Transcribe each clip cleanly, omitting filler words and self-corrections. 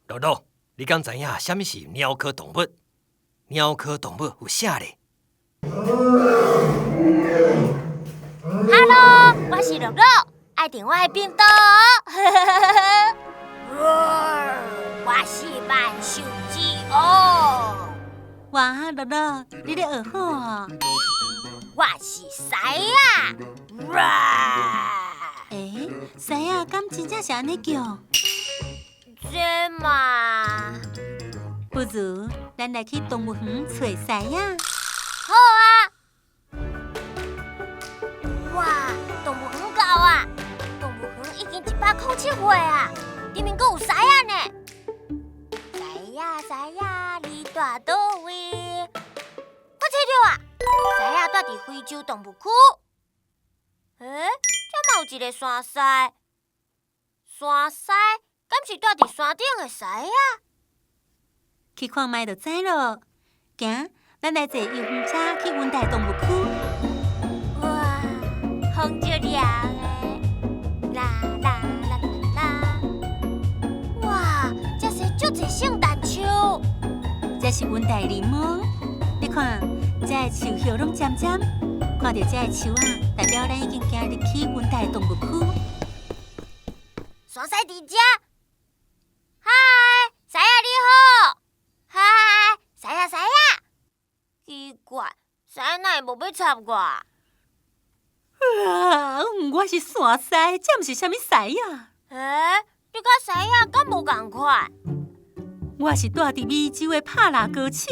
露露，你敢知影什么是鸟科动物？鸟科动物有啥咧 ？Hello， 我是露露，爱听我的频道哦。我是万寿之哦。哇，露露，你咧学好哦？我是狮啊！狮啊，敢真正是安尼叫？这嘛，不如咱来去动物园找狮啊。好啊！哇，动物园到啊！动物园已经107岁啊，里面阁有狮啊呢。狮啊，你住倒位？我找到啊！狮啊住伫非洲动物区。这嘛有一个山狮，山狮敢是住伫山顶的狮啊？去看卖就知咯。行，咱来坐游园车去温带动物区。哇，风就凉的，啦啦啦啦啦！哇，这是足侪圣诞树。这是温带柠檬，你看，这个树叶拢尖尖，看到这个树啊，代表咱已经行入去温带动物区。山狮伫遮，嗨，狮啊你好，嗨，狮啊！奇怪，狮啊哪会无要插我？我是山狮，这毋是啥物狮啊？你甲狮啊敢无共款？我是住伫美洲的帕拉歌手，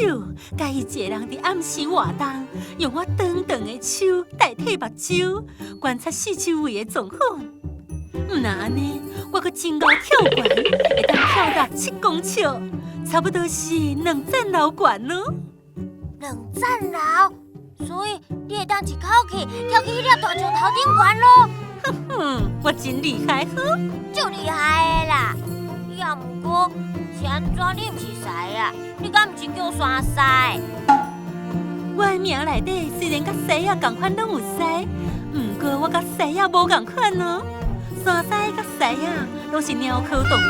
甲伊一个人伫暗时活动，用我长长的手代替目睭，观察四周围的状况。毋那安尼，我阁真高跳悬，会当跳达7公尺，差不多是2层楼悬咯。2层楼，所以你会当一口气跳去迄粒大石头顶悬咯。我真厉害呵！足厉害的啦！也毋过是安怎你毋是狮啊？你敢毋是叫山狮？我的名内底虽然甲狮啊同款拢有狮，毋过我甲狮啊无同款哦。山狮甲狮啊拢是鸟科动物，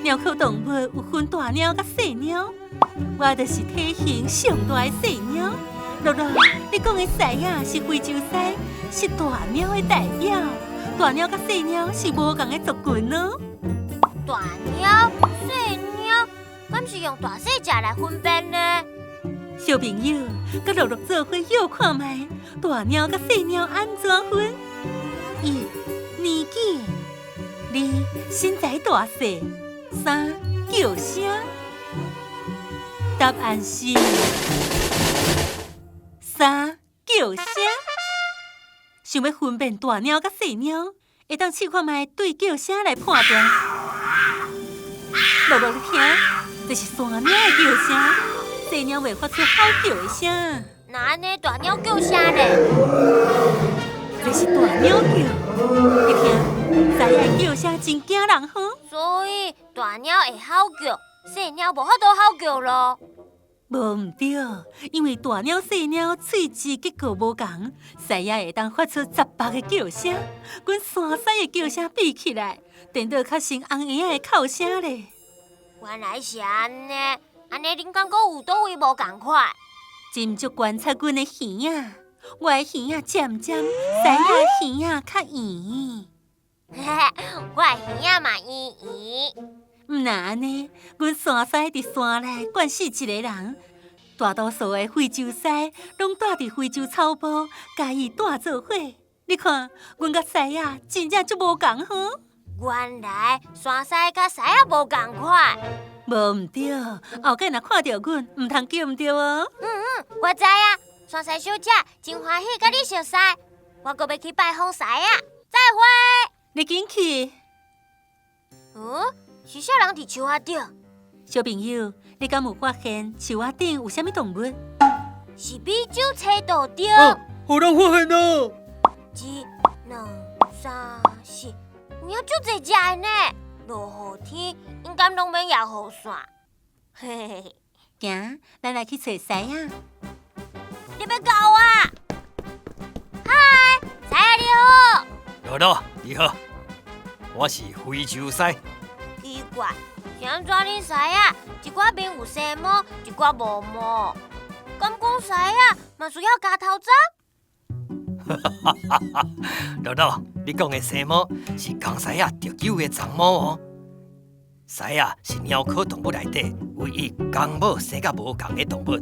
鸟科动物有分大鸟甲细鸟，我就是体型上大的细鸟。露露，你讲的狮啊是非洲狮，是大鸟的代表。大鸟甲细鸟是无同的族群哦。大鸟、细鸟，敢是用大细只来分辨呢？小朋友，甲露露做伙又看卖，大鸟甲细鸟安怎分？1年纪，2身材大细，3叫声。答案是3叫声。想要分辨大鸟甲细鸟，会当试看卖对叫声来判断。露露你听，这是山鸟的叫声，细鸟袂发出吼叫的声。那安尼大鸟叫啥咧？这是大鸟叫，你听，狮的叫声真惊人吼。所以大鸟会吼叫，细鸟无法度吼叫咯。无毋对，因为大鸟、细鸟喙齿结构无同，狮也会当发出18个叫声，阮山狮的叫声比起来，颠倒较像红婴仔的哭声咧。原来是安尼，安尼恁感觉有倒位无共款？真足观察阮的耳仔，我的耳仔尖尖，狮仔的耳仔较圆。我的耳仔嘛圆圆。毋那安尼，阮山狮伫山内惯死一个人，大多数的非洲狮拢住伫非洲草埔，甲伊住做伙。你看，阮甲狮啊，真正足无共吼。原来山狮甲狮啊无共款。无毋对，后盖若看到阮，毋通叫毋对哦。我知啊，山狮小姐真欢喜甲你熟识，我阁要去拜访狮啊。再会。你紧去。是啥人伫树仔顶？小朋友，你敢有发现树仔顶有啥物动物？是美洲青豆丁。好人发现哦！1、2、3、4，有足侪只的呢。落雨天应该拢免摇雨伞。嘿嘿嘿。行，咱来去找狮啊！你要搞啊？嗨，狮啊你好。露露你好，我是非洲狮。奇怪，是安怎恁师啊？一寡面有生毛，一寡无毛。敢讲师啊，嘛需要加头早？乐乐，你讲的生毛是公狮仔特有的脏毛哦。狮仔是鸟科动物内底唯一公母生甲无共的动物。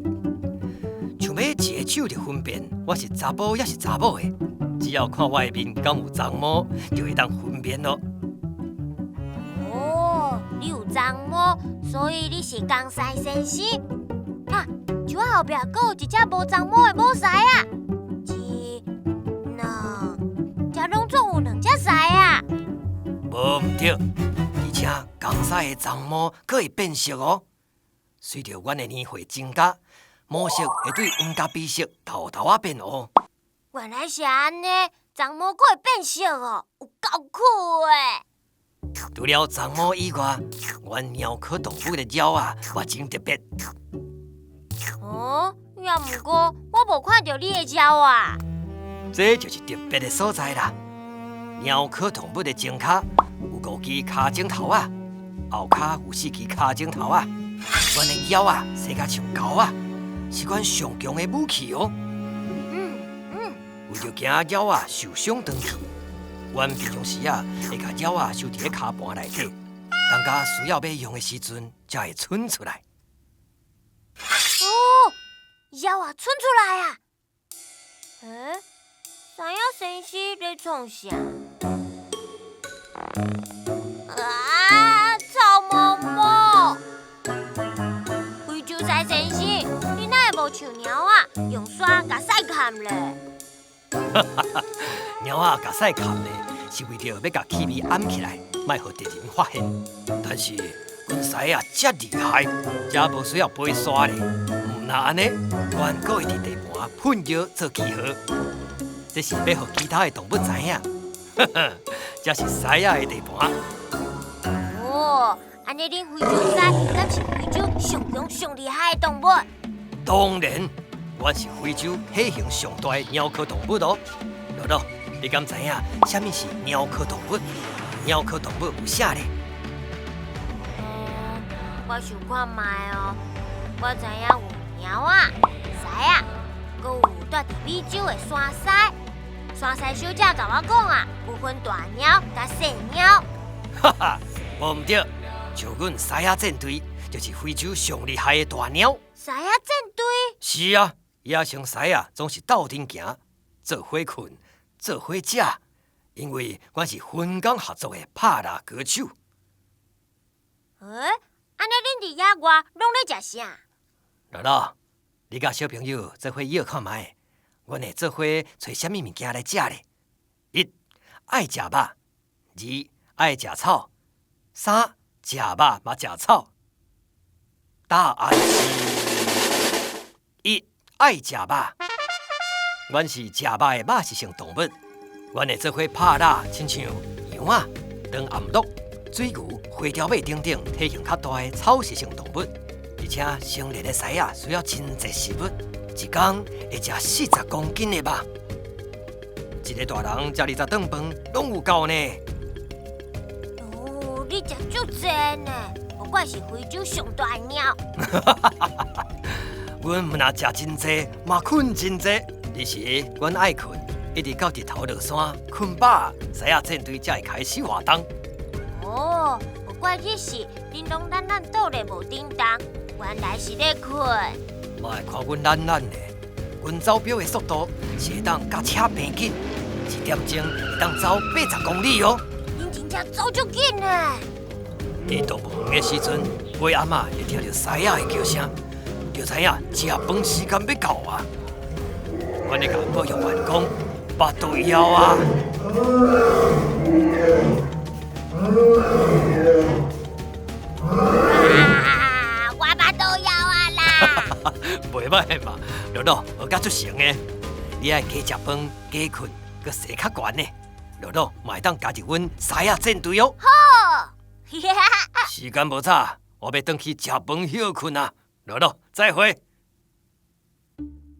像要一个手就分辨我是查甫也是查某的，只要看我的面敢有脏毛，就会当分辨咯。哦，你有脏毛，所以你是公狮先生。啊，就我后壁阁有一只无脏毛的母狮啊！一、两，这拢总有2只狮啊！无毋对，而且公狮的脏毛可会变色哦。随着阮的年岁增加，毛色会对黄甲比色偷偷啊变黑。原来是安尼，脏毛阁会变色哦，有够酷的！除了脏毛以外，阮鸟科动物的鸟啊，嘛真特别。哦，也毋过我无看到你的鸟啊。这就是特别的所在啦。鸟科动物的前脚有5支脚趾头啊，后脚有4支脚趾头啊。阮的鸟啊，生甲像狗啊，是阮上强的武器哦。为着惊鸟啊受伤断去，阮平常时啊会甲鸟啊收伫咧骹盘内底，当甲需要要用的时阵才会伸出来。哦，鸟啊，窜出来啊！诶，三亚先生在创啥？啊，臭毛毛！非洲狮先生，你哪会无像鸟啊，用刷甲屎砍咧？鸟啊，甲屎砍咧，是为着要甲气味掩起来，莫互敌人发现。但是阮狮啊，遮厉害，遮无需要飞刷咧。若安尼，阮阁会伫地盘喷药做记号，这是要互其他的动物知影。这是狮仔的地盘。哦，安尼恁非洲狮敢是非洲上强上厉害的动物？当然，阮是非洲体型上大的鸟科动物哦。乐乐，你敢知影什么是鸟科动物？鸟科动物有啥咧？我想看卖哦。我知影有猫啊、狮啊，阁有住伫美洲的山狮。山狮小姐甲我讲啊，有分大鸟甲细鸟。哈哈，无毋对，像阮狮仔战队就是非洲上厉害的大鸟。狮仔战队？是啊，野生狮啊总是斗阵行，做伙困，做伙食，因为阮是分工合作的拍蜡歌手。安尼恁伫野外拢咧食啥？乐乐，你甲小朋友做伙约看卖，阮会做伙找什么物件来食咧？1. 爱食肉；2. 爱食草；3. 食肉嘛食草。答案是1. 爱食肉。阮是食肉的肉食性动物，阮会做伙拍蜡，亲像羊啊、当暗鹿、水牛、花雕马等等体型较大的草食性动物。而且成年的狮啊需要真侪食物，一天会食40公斤的肉。一个大人食20顿饭拢有够呢。哦，你食足济呢，不怪是非洲上大的鸟。阮毋但食真济，嘛困真济。而是阮爱困，一直到日头落山，困饱，狮仔战队才会开始活动。哦，不怪日时恁拢懒懒倒咧无叮当，原来是咧困。莫会看阮懒懒的，阮走表的速度是会当甲车平紧，1点钟会当走80公里哦。恁真正走足紧呢！伫动物园的时阵，尾阿嬷会听到狮仔的叫声，就知影食饭时间要到啊。阮会甲保育员讲，巴肚枵啊。我巴肚枵啊啦！袂歹嘛，乐乐学甲出成的。你爱加食饭、加困，佮洗较悬呢。乐乐嘛会当加入阮狮仔战队哦。好，时间无早，我要回去食饭休困啊。乐乐，再会。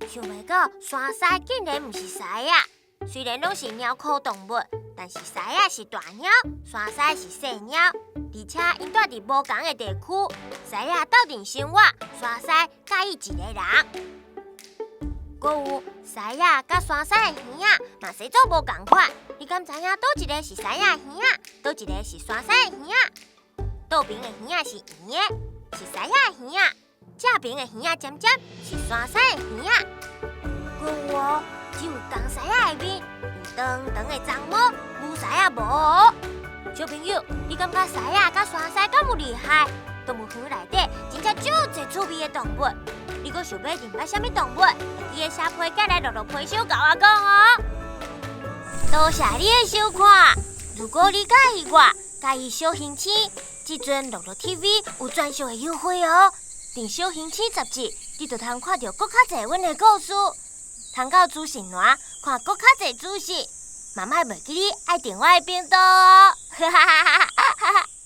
想袂到山狮竟然毋是狮啊，虽然拢是鸟科动物，但是狮仔是大鸟，山狮是小鸟，而且因住伫无同的地区，狮仔斗阵生活，山狮介意一个人。阁有狮仔甲山狮的耳仔嘛生做无共款，你敢知影倒一个是狮仔的耳仔，倒一个是山狮的耳仔？倒边的耳仔是圆的，是狮仔的耳仔；正边的耳仔尖尖，是山狮的耳仔。阁有哦，只有公狮仔的面有长长的鬃毛，母狮仔无哦。小朋友，你感觉狮仔甲山狮敢有厉害？动物园内底真正足侪趣味的动物。你阁想要认捌什么动物？会记得写批改来录批小甲我讲哦。多谢你的收看。如果你介意我，介意小星星，即阵乐乐 TV 有专属的优惠哦。订小星星杂志，你就通看到更较侪阮的故事。通到资讯栏看更较侪资讯，嘛莫忘记你爱订我的频道哦。哈哈哈哈哈哈。